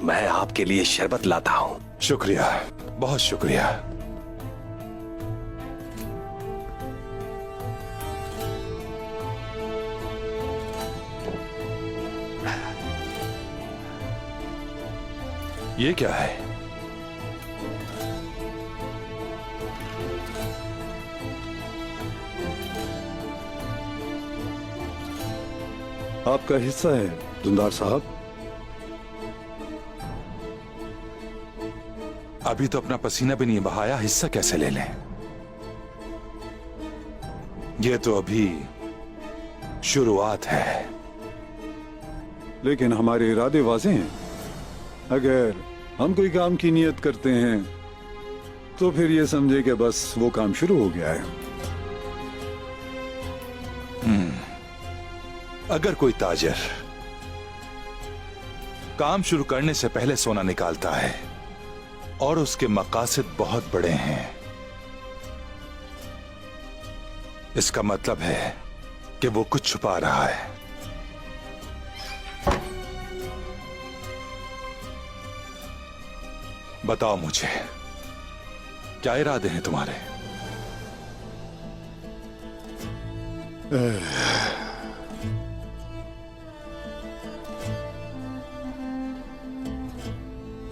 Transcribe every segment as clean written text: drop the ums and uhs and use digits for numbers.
मैं आपके लिए शरबत लाता हूँ। शुक्रिया, बहुत शुक्रिया। ये क्या है? आपका हिस्सा है दुंदार साहब। अभी तो अपना पसीना भी नहीं बहाया, हिस्सा कैसे ले लें? ये तो अभी शुरुआत है। लेकिन हमारे इरादे वाज़ेह हैं। अगर हम कोई काम की नियत करते हैं तो फिर ये समझे कि बस वो काम शुरू हो गया है। अगर कोई ताजर काम शुरू करने से पहले सोना निकालता है और उसके मकासद बहुत बड़े हैं, इसका मतलब है कि वो कुछ छुपा रहा है। बताओ मुझे, क्या इरादे हैं तुम्हारे?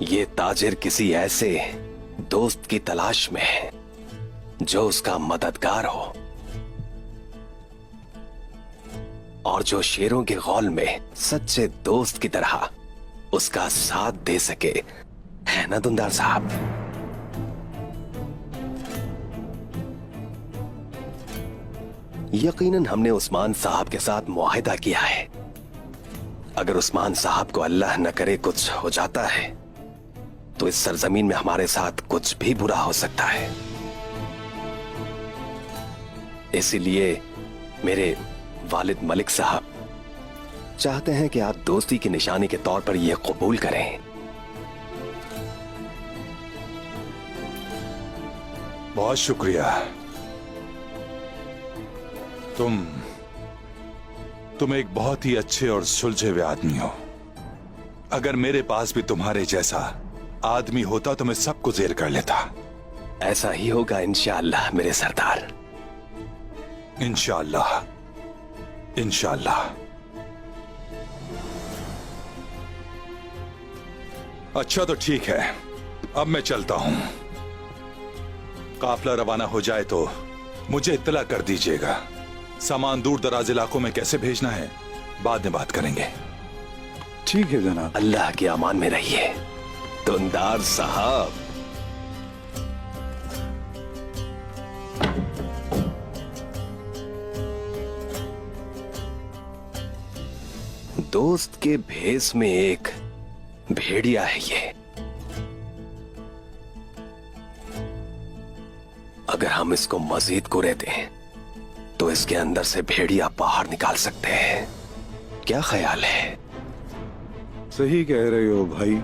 ये ताजिर किसी ऐसे दोस्त की तलाश में है जो उसका मददगार हो और जो शेरों के गौल में सच्चे दोस्त की तरह उसका साथ दे सके, है ना दुंदार साहब? यकीनन हमने उस्मान साहब के साथ मुआहिदा किया है। अगर उस्मान साहब को अल्लाह न करे कुछ हो जाता है तो इस सरजमीन में हमारे साथ कुछ भी बुरा हो सकता है। इसीलिए मेरे वालिद मलिक साहब चाहते हैं कि आप दोस्ती की निशानी के तौर पर यह कबूल करें। बहुत शुक्रिया। तुम एक बहुत ही अच्छे और सुलझे हुए आदमी हो। अगर मेरे पास भी तुम्हारे जैसा आदमी होता तो मैं सबको जेर कर लेता। ऐसा ही होगा इंशाअल्लाह मेरे सरदार। इंशाअल्लाह, इंशाअल्लाह। अच्छा तो ठीक है, अब मैं चलता हूं। काफिला रवाना हो जाए तो मुझे इत्तला कर दीजिएगा। सामान दूर दराज इलाकों में कैसे भेजना है बाद में बात करेंगे। ठीक है जनाब। अल्लाह के अमान में रहिए दुंदार साहब। दोस्त के भेष में एक भेड़िया है ये। अगर हम इसको मजीद कुरे दें तो इसके अंदर से भेड़िया बाहर निकाल सकते हैं। क्या ख्याल है? सही कह रहे हो भाई।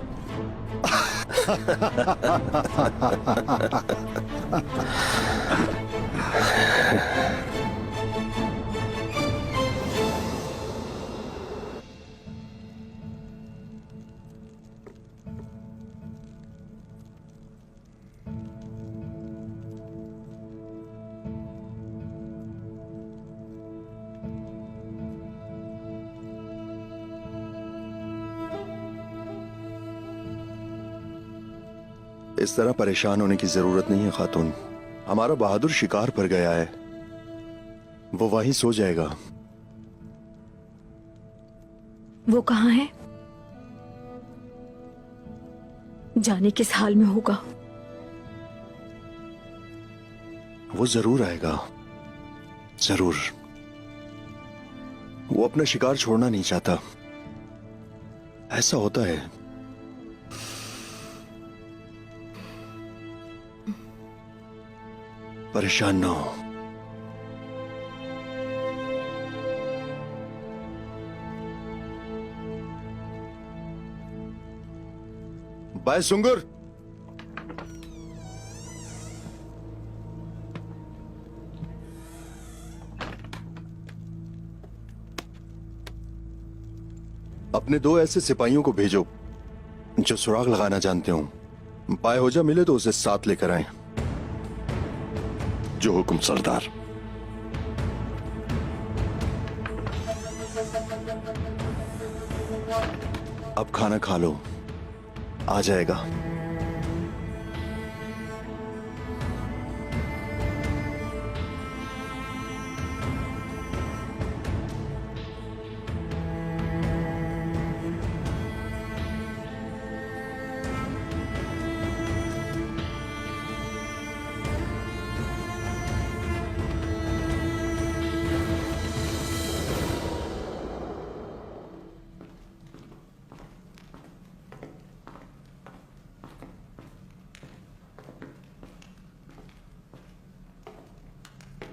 इस तरह परेशान होने की जरूरत नहीं है खातून। हमारा बहादुर शिकार पर गया है, वो वहीं सो जाएगा। वो कहाँ है? जाने किस हाल में होगा? वो जरूर आएगा, जरूर। वो अपना शिकार छोड़ना नहीं चाहता। ऐसा होता है। परेशान ना हो। बाय सुंगर। अपने 2 ऐसे सिपाहियों को भेजो जो सुराग लगाना जानते हो, पाए हो जा मिले तो उसे साथ लेकर आए। जो हुक्म सरदार। अब खाना खा लो, आ जाएगा।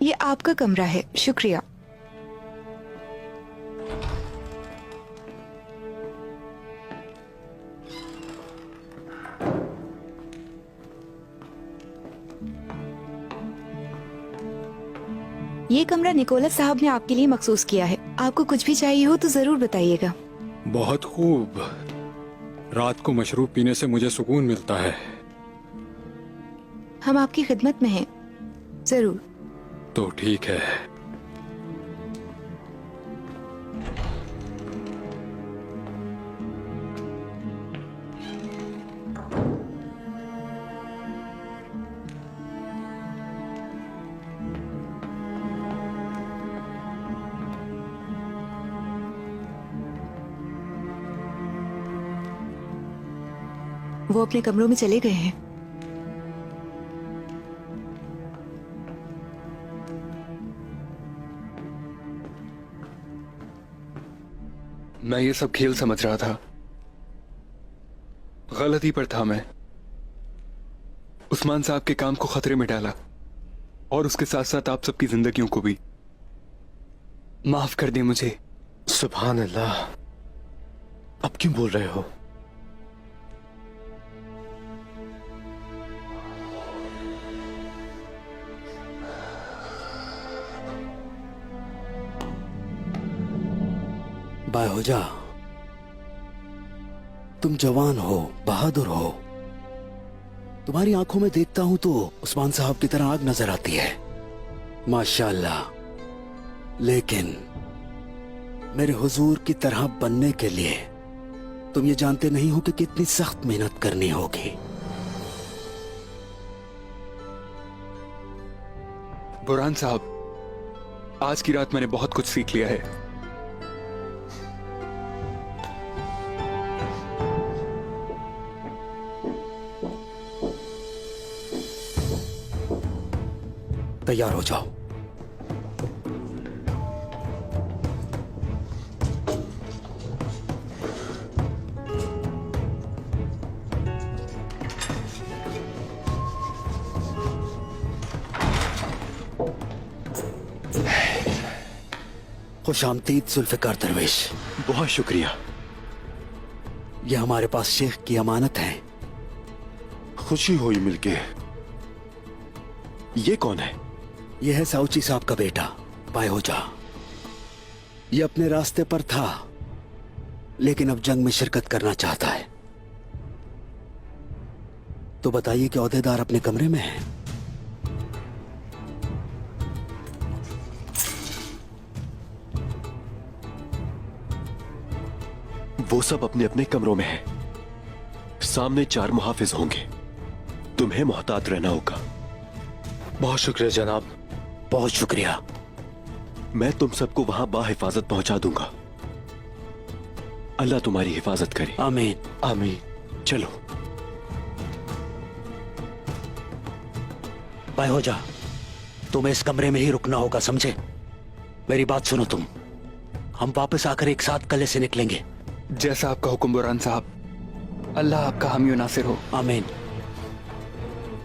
ये आपका कमरा है, शुक्रिया। ये कमरा निकोलस साहब ने आपके लिए मखसूस किया है। आपको कुछ भी चाहिए हो तो जरूर बताइएगा। बहुत खूब। रात को मशरूब पीने से मुझे सुकून मिलता है। हम आपकी खिदमत में हैं, जरूर। तो ठीक है। वो अपने कमरों में चले गए हैं। मैं ये सब खेल समझ रहा था। गलती पर था मैं। उस्मान साहब के काम को खतरे में डाला और उसके साथ साथ आप सबकी जिंदगियों को भी। माफ कर दे मुझे। सुभान अल्लाह, अब क्यों बोल रहे हो? बायहोजा, तुम जवान हो, बहादुर हो। तुम्हारी आंखों में देखता हूं तो उस्मान साहब की तरह आग नजर आती है, माशाअल्लाह। लेकिन मेरे हुजूर की तरह बनने के लिए तुम ये जानते नहीं हो कि कितनी सख्त मेहनत करनी होगी। बुरहान साहब, आज की रात मैंने बहुत कुछ सीख लिया है। तैयार हो जाओ। खुश आमदीद जुल्फिकार दरवेश। बहुत शुक्रिया। ये हमारे पास शेख की अमानत है। खुशी हुई मिलके। ये कौन है? यह है साउची साहब का बेटा बायहोजा। ये अपने रास्ते पर था लेकिन अब जंग में शिरकत करना चाहता है। तो बताइए कि ओहदेदार अपने कमरे में है? वो सब अपने अपने कमरों में है। सामने 4 मुहाफिज होंगे। तुम्हें मोहतात रहना होगा। बहुत शुक्रिया जनाब। बहुत शुक्रिया। मैं तुम सबको वहां बाहिफाजत पहुंचा दूंगा। अल्लाह तुम्हारी हिफाजत करे। आमीन। आमीन। चलो। बायहोजा, तुम्हें इस कमरे में ही रुकना होगा, समझे? मेरी बात सुनो तुम। हम वापस आकर एक साथ कले से निकलेंगे। जैसा आपका हुक्म बुरहान साहब। अल्लाह आपका हामी और नासिर हो। आमीन।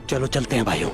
चलो चलते हैं भाइयों।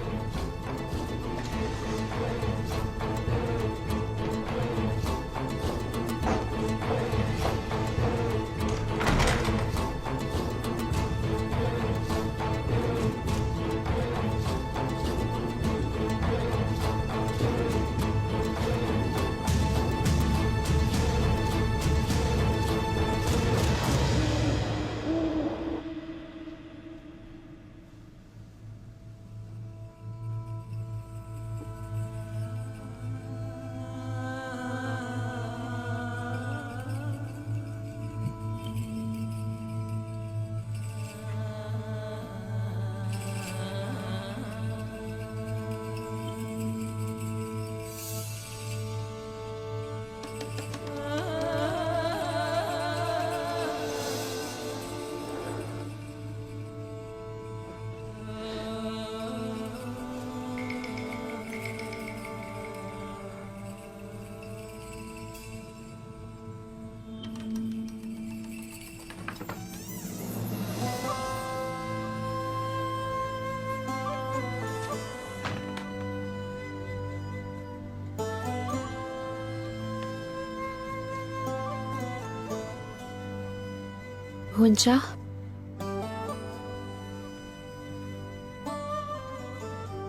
भूंचा,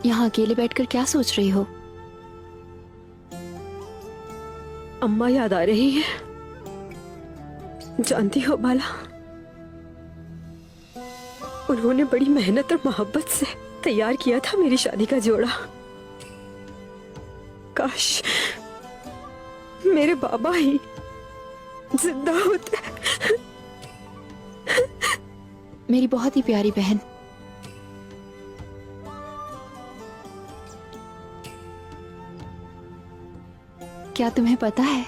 यहाँ अकेले बैठकर क्या सोच रही हो? अम्मा याद आ रही है। जानती हो बाला, उन्होंने बड़ी मेहनत और मोहब्बत से तैयार किया था मेरी शादी का जोड़ा। काश मेरे बाबा ही जिंदा होते। मेरी बहुत ही प्यारी बहन, क्या तुम्हें पता है,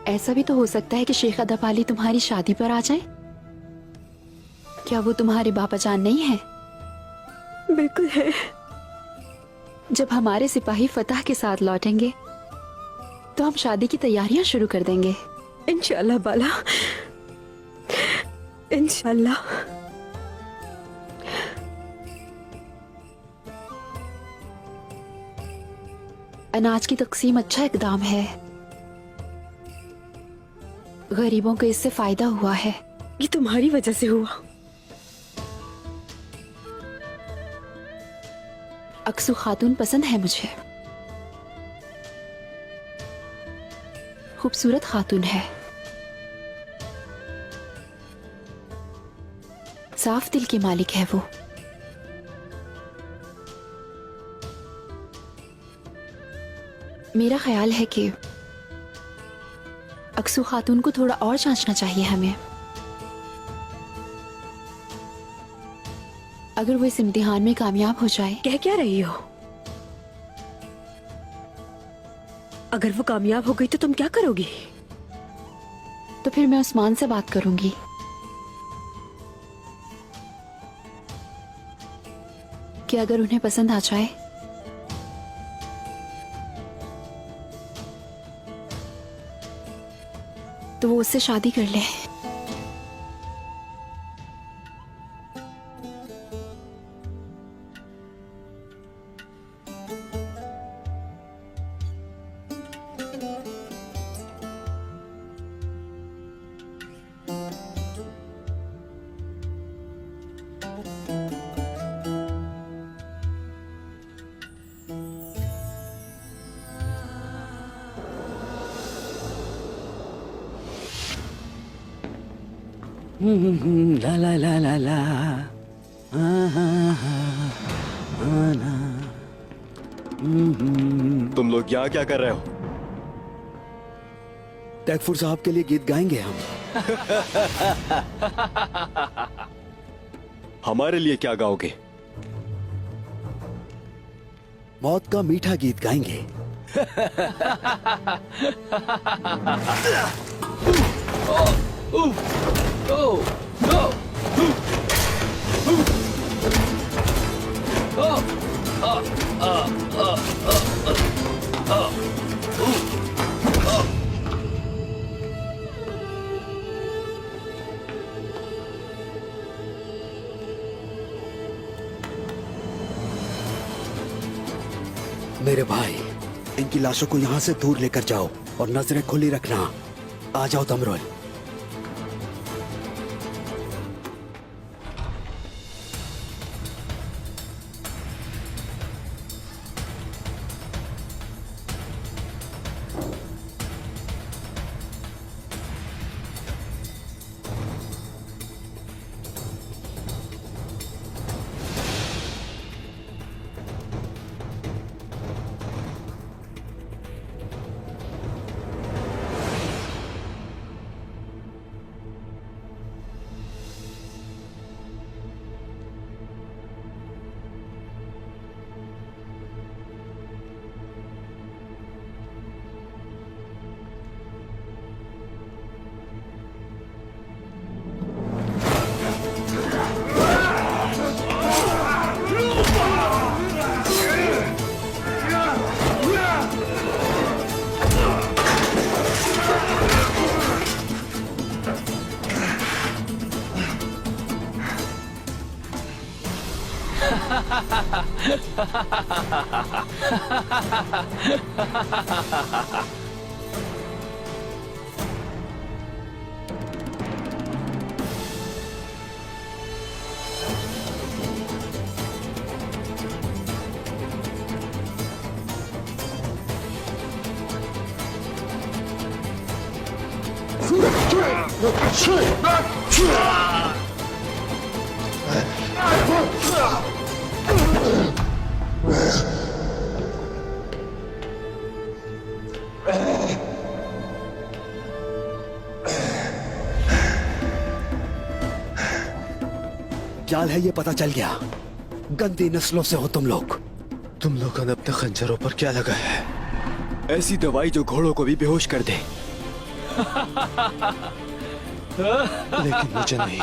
ऐसा भी तो हो सकता है कि शेख अदब अली तुम्हारी शादी पर आ जाए। क्या वो तुम्हारे बाबा जान नहीं है? बिल्कुल है। जब हमारे सिपाही फतह के साथ लौटेंगे तो हम शादी की तैयारियां शुरू कर देंगे। इंशाल्लाह बाला, इंशाल्लाह। अनाज की तकसीम अच्छा इकदाम है, गरीबों को इससे फायदा हुआ है। ये तुम्हारी वजह से हुआ। अक्सू खातून पसंद है मुझे, खूबसूरत खातून है, साफ दिल की मालिक है वो। मेरा ख्याल है कि अक्सू खातून को थोड़ा और जांचना चाहिए हमें। अगर वो इस इम्तिहान में कामयाब हो जाए। कह क्या रही हो? अगर वो कामयाब हो गई तो तुम क्या करोगी? तो फिर मैं उस्मान से बात करूंगी। कि अगर उन्हें पसंद आ जाए तो वो उससे शादी कर ले। ला ला ला ला ला ना। तुम लोग यहाँ क्या कर रहे हो? टैगफुर साहब के लिए गीत गाएंगे हम। हमारे लिए क्या गाओगे? मौत का मीठा गीत गाएंगे। मेरे भाई, इनकी लाशों को यहाँ से दूर लेकर जाओ और नजरें खुली रखना। आ जाओ तमरुल। जाल है ये पता चल गया। गंदी नस्लों से हो तुम लोग। तुम लोगों ने अपने खंजरों पर क्या लगा है? ऐसी दवाई जो घोड़ों को भी बेहोश कर दे। लेकिन मुझे नहीं।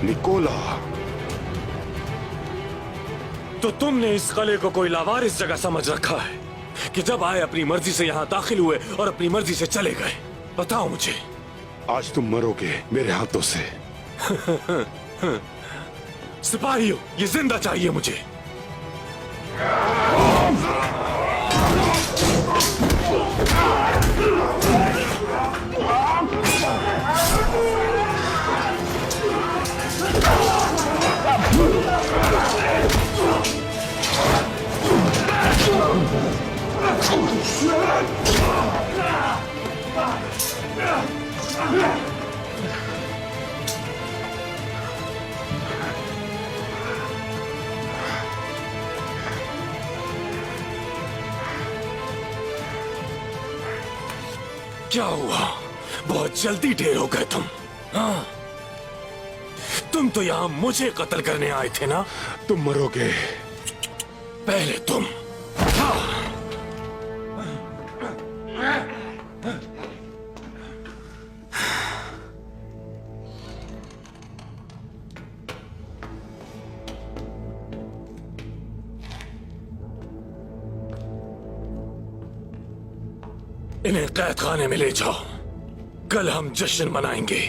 निकोला, तो तुमने इस कले को कोई लावारिस जगह समझ रखा है कि जब आए अपनी मर्जी से यहाँ दाखिल हुए और अपनी मर्जी से चले गए। बताओ मुझे। आज तुम मरोगे मेरे हाथों से। सिपाहियों, ये जिंदा चाहिए मुझे। क्या हुआ? बहुत जल्दी ढेर हो गए तुम। हाँ, तुम तो यहां मुझे कत्ल करने आए थे ना। तुम मरोगे पहले तुम। हाँ। इन्हें कैद खाने में ले जाओ। कल हम जश्न मनाएंगे।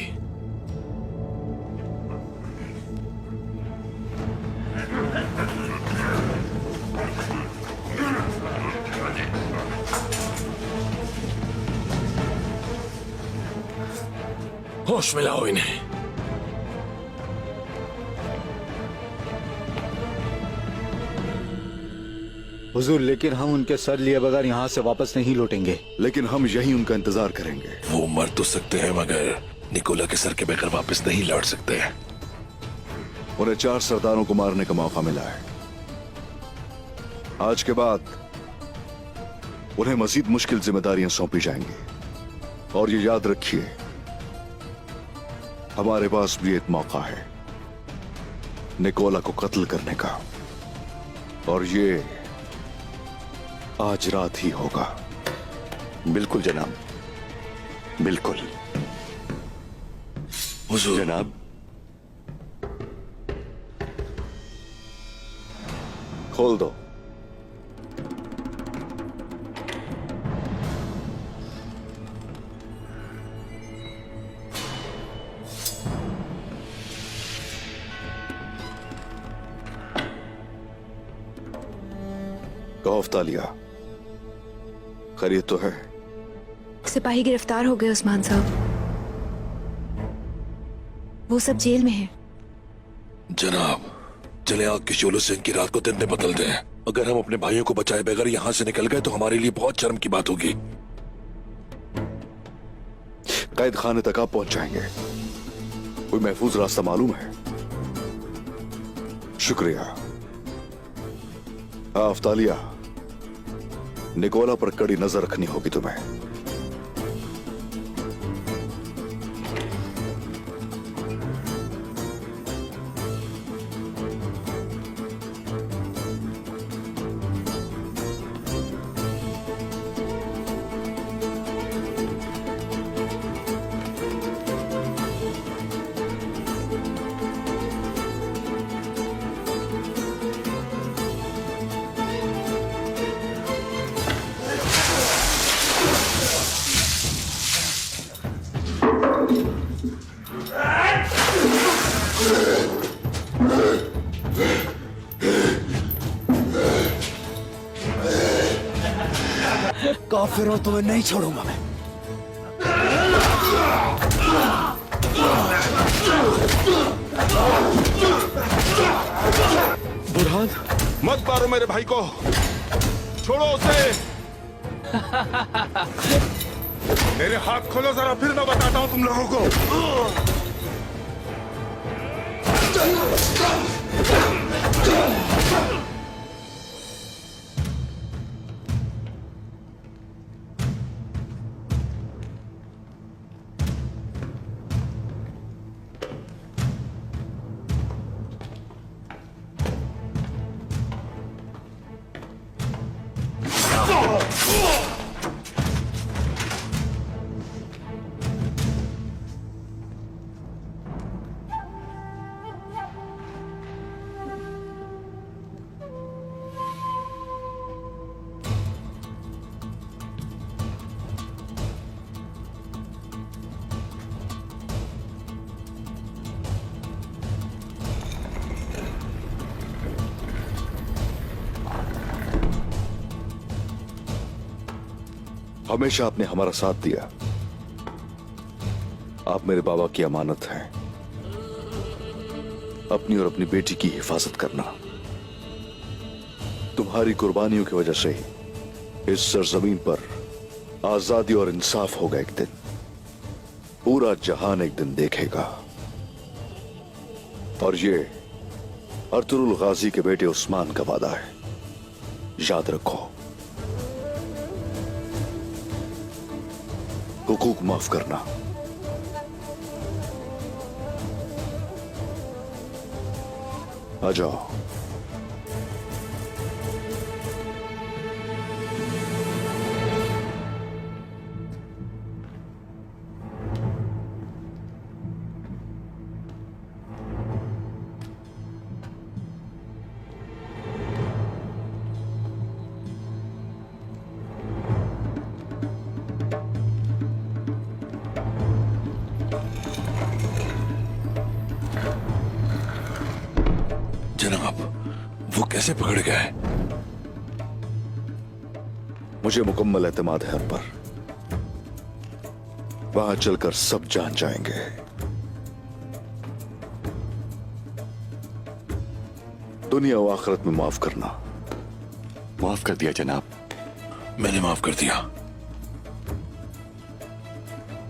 होश में लाओ इन्हें। हुजूर, लेकिन हम उनके सर लिए बगैर यहाँ से वापस नहीं लौटेंगे। लेकिन हम यहीं उनका इंतजार करेंगे। वो मर तो सकते हैं मगर निकोला के सर के बगैर वापस नहीं लौट सकते हैं। उन्हें 4 सरदारों को मारने का मौका मिला है। आज के बाद उन्हें मजीद मुश्किल जिम्मेदारियां सौंपी जाएंगी। और ये याद रखिए, हमारे पास भी एक मौका है निकोला को कत्ल करने का, और ये आज रात ही होगा। बिल्कुल जनाब, बिल्कुल। हुजूर। जनाब, खोल दो। कौफ्तालिया, खरीद तो है। सिपाही गिरफ्तार हो गए उस्मान साहब। वो सब जेल में है। जनाब, चले आग की शोलों से इनकी रात को दिन में बदल दें। अगर हम अपने भाइयों को बचाए बगैर यहां से निकल गए तो हमारे लिए बहुत शर्म की बात होगी। कैद खाने तक आप पहुंच जाएंगे। कोई महफूज रास्ता मालूम है? शुक्रिया। अफ्तालिया, निकोला पर कड़ी नजर रखनी होगी तुम्हें। काफिरों, तुम्हें नहीं छोड़ूंगा मैं। बुरहान, मत मारो मेरे भाई को, छोड़ो उसे। मेरे हाथ खोलो जरा, फिर मैं बताता हूं तुम लोगों को। हमेशा आपने हमारा साथ दिया। आप मेरे बाबा की अमानत हैं। अपनी और अपनी बेटी की हिफाजत करना। तुम्हारी कुर्बानियों की वजह से ही इस सरजमीन पर आजादी और इंसाफ होगा। एक दिन पूरा जहान एक दिन देखेगा। और ये अर्तुरुल गाजी के बेटे उस्मान का वादा है, याद रखो। हुकूक माफ करना। आ जाओ। जनाब, वो कैसे पकड़ गए? मुझे मुकम्मल एतमाद है उन पर। वहां चलकर सब जान जाएंगे। दुनिया और आखिरत में माफ करना। माफ कर दिया जनाब। मैंने माफ कर दिया।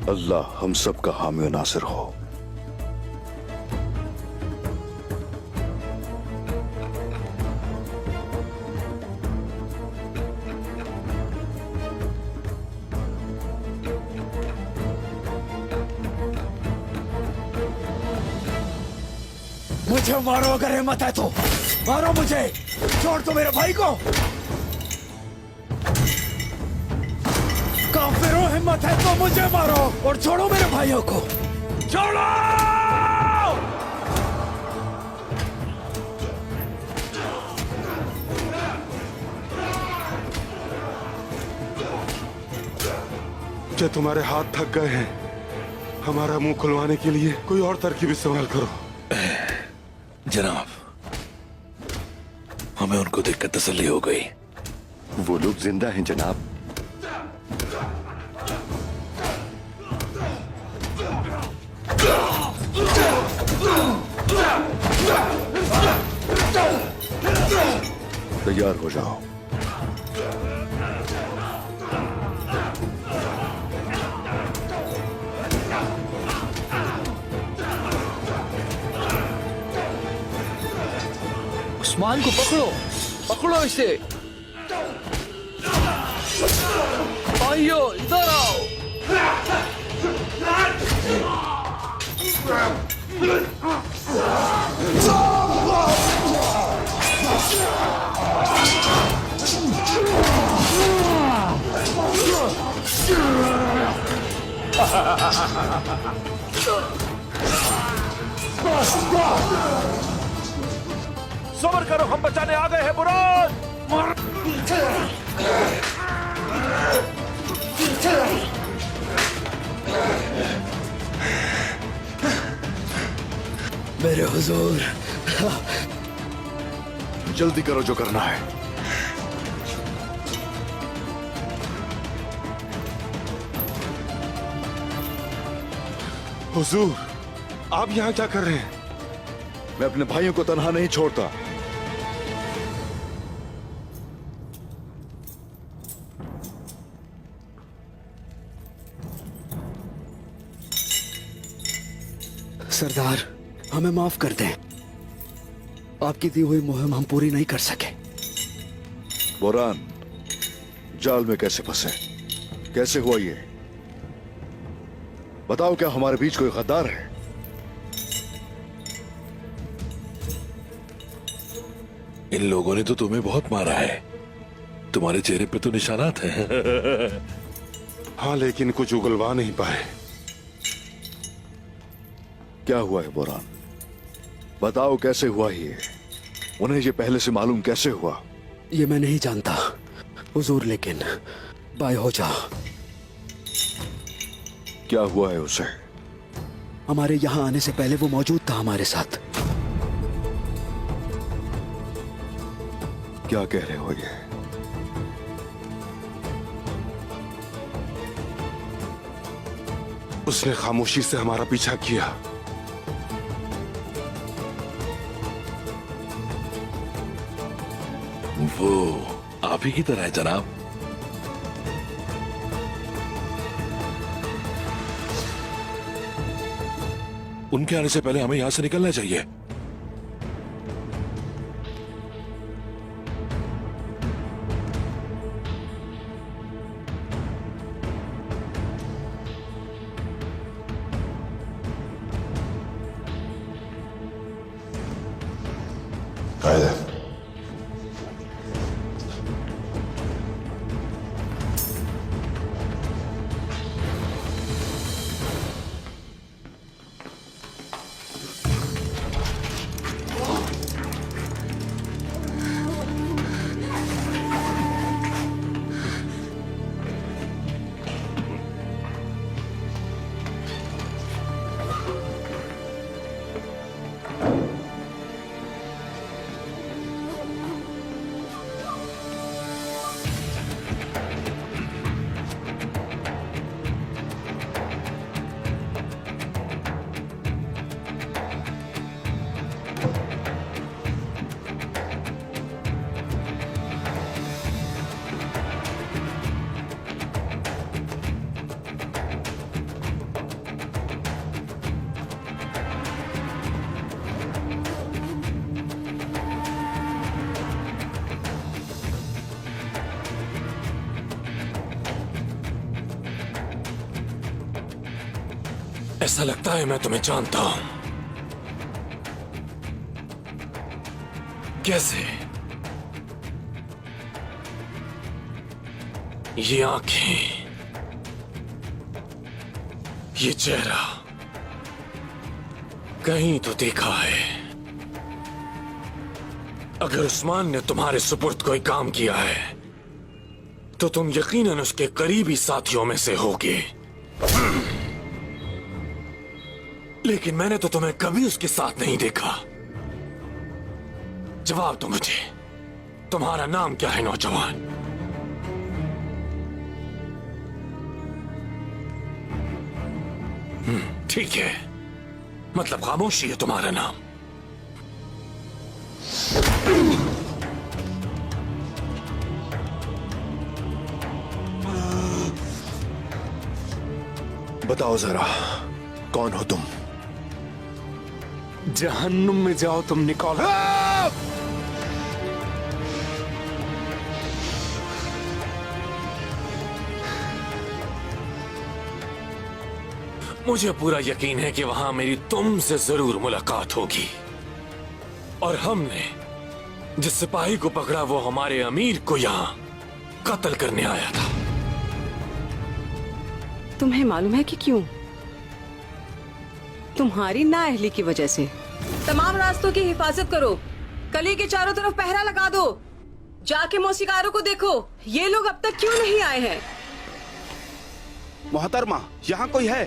अल्लाह हम सब का हामी और नासिर हो। मुझे मारो अगर हिम्मत है तो। मारो मुझे, छोड़ दो मेरे भाई को। काफिरों, हिम्मत है तो मुझे मारो और छोड़ो मेरे भाइयों को। छोड़ो! क्या तुम्हारे हाथ थक गए हैं? हमारा मुंह खुलवाने के लिए कोई और तरकीब इस्तेमाल करो। जनाब, हमें उनको देखकर तसल्ली हो गई। वो लोग जिंदा हैं जनाब। तैयार हो जाओ। उस्मान को पकड़ो, पकड़ो इसे। आइयो, इधर आओ। सब्र करो, हम बचाने आ गए हैं बुरान। मेरे हुजूर, जल्दी करो जो करना है। हुजूर, आप यहाँ क्या कर रहे हैं? मैं अपने भाइयों को तन्हा नहीं छोड़ता। सरदार, हमें माफ कर दें। आपकी दी हुई मुहिम हम पूरी नहीं कर सके। बोरान, जाल में कैसे फंसे? कैसे हुआ ये? बताओ, क्या हमारे बीच कोई गद्दार है? इन लोगों ने तो तुम्हें बहुत मारा है। तुम्हारे चेहरे पे तो निशानात हैं। हाँ, लेकिन कुछ उगलवा नहीं पाए। क्या हुआ है बोरान? बताओ कैसे हुआ ये? उन्हें ये पहले से मालूम कैसे हुआ? ये मैं नहीं जानता हुजूर, लेकिन बाय हो जा। क्या हुआ है उसे? हमारे यहाँ आने से पहले वो मौजूद था हमारे साथ। क्या कह रहे हो ये? उसने खामोशी से हमारा पीछा किया। वो आप ही की तरह है जनाब। उनके आने से पहले हमें यहां से निकलना चाहिए। ऐसा लगता है मैं तुम्हें जानता हूं। कैसे? ये आंखें, ये चेहरा कहीं तो देखा है। अगर उस्मान ने तुम्हारे सुपुर्द कोई काम किया है तो तुम यकीनन उसके करीबी साथियों में से होगे। लेकिन मैंने तो तुम्हें कभी उसके साथ नहीं देखा। जवाब दो मुझे, तुम्हारा नाम क्या है नौजवान? ठीक है, मतलब खामोशी है तुम्हारा नाम। बताओ जरा, कौन हो तुम? जहन्नुम में जाओ तुम निकोला। मुझे पूरा यकीन है कि वहां मेरी तुमसे जरूर मुलाकात होगी। और हमने जिस सिपाही को पकड़ा वो हमारे अमीर को यहां कत्ल करने आया था। तुम्हें मालूम है कि क्यों? तुम्हारी नाअहली की वजह से। तमाम रास्तों की हिफाजत करो, कली के चारों तरफ पहरा लगा दो, जाके मौसीकारों को देखो ये लोग अब तक क्यों नहीं आए हैं। मोहतरमा, यहाँ कोई है?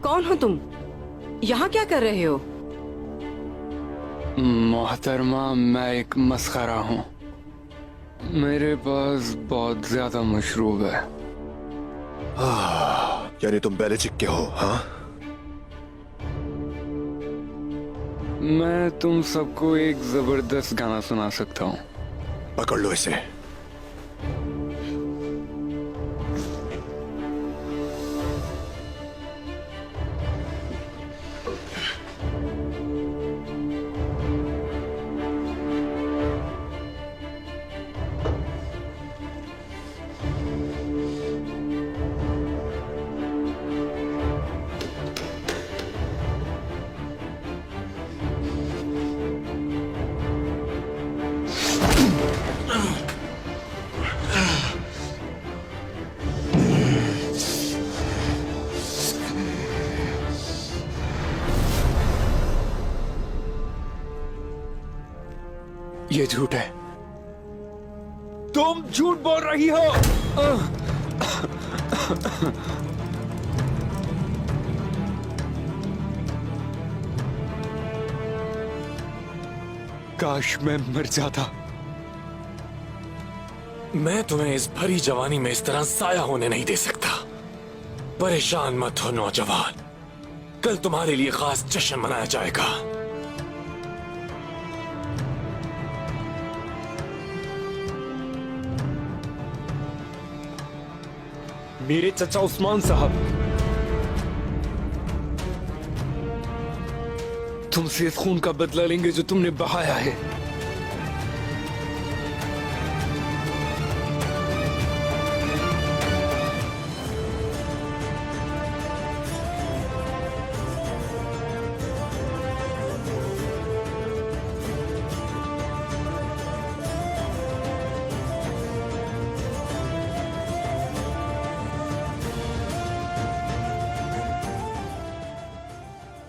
कौन हो तुम? यहाँ क्या कर रहे हो? मोहतरमा, मैं एक मस्खरा हूँ। मेरे पास बहुत ज्यादा मशरूब है। यानी तुम बेलचिक के हो? हाँ, मैं तुम सबको एक जबरदस्त गाना सुना सकता हूँ। पकड़ लो इसे। ये झूठ है। तुम झूठ बोल रही हो। काश मैं मर जाता। मैं तुम्हें इस भरी जवानी में इस तरह साया होने नहीं दे सकता। परेशान मत हो नौजवान, कल तुम्हारे लिए खास जश्न मनाया जाएगा। मेरे चचा उस्मान साहब, तुमसे इस खून का बदला लेंगे जो तुमने बहाया है।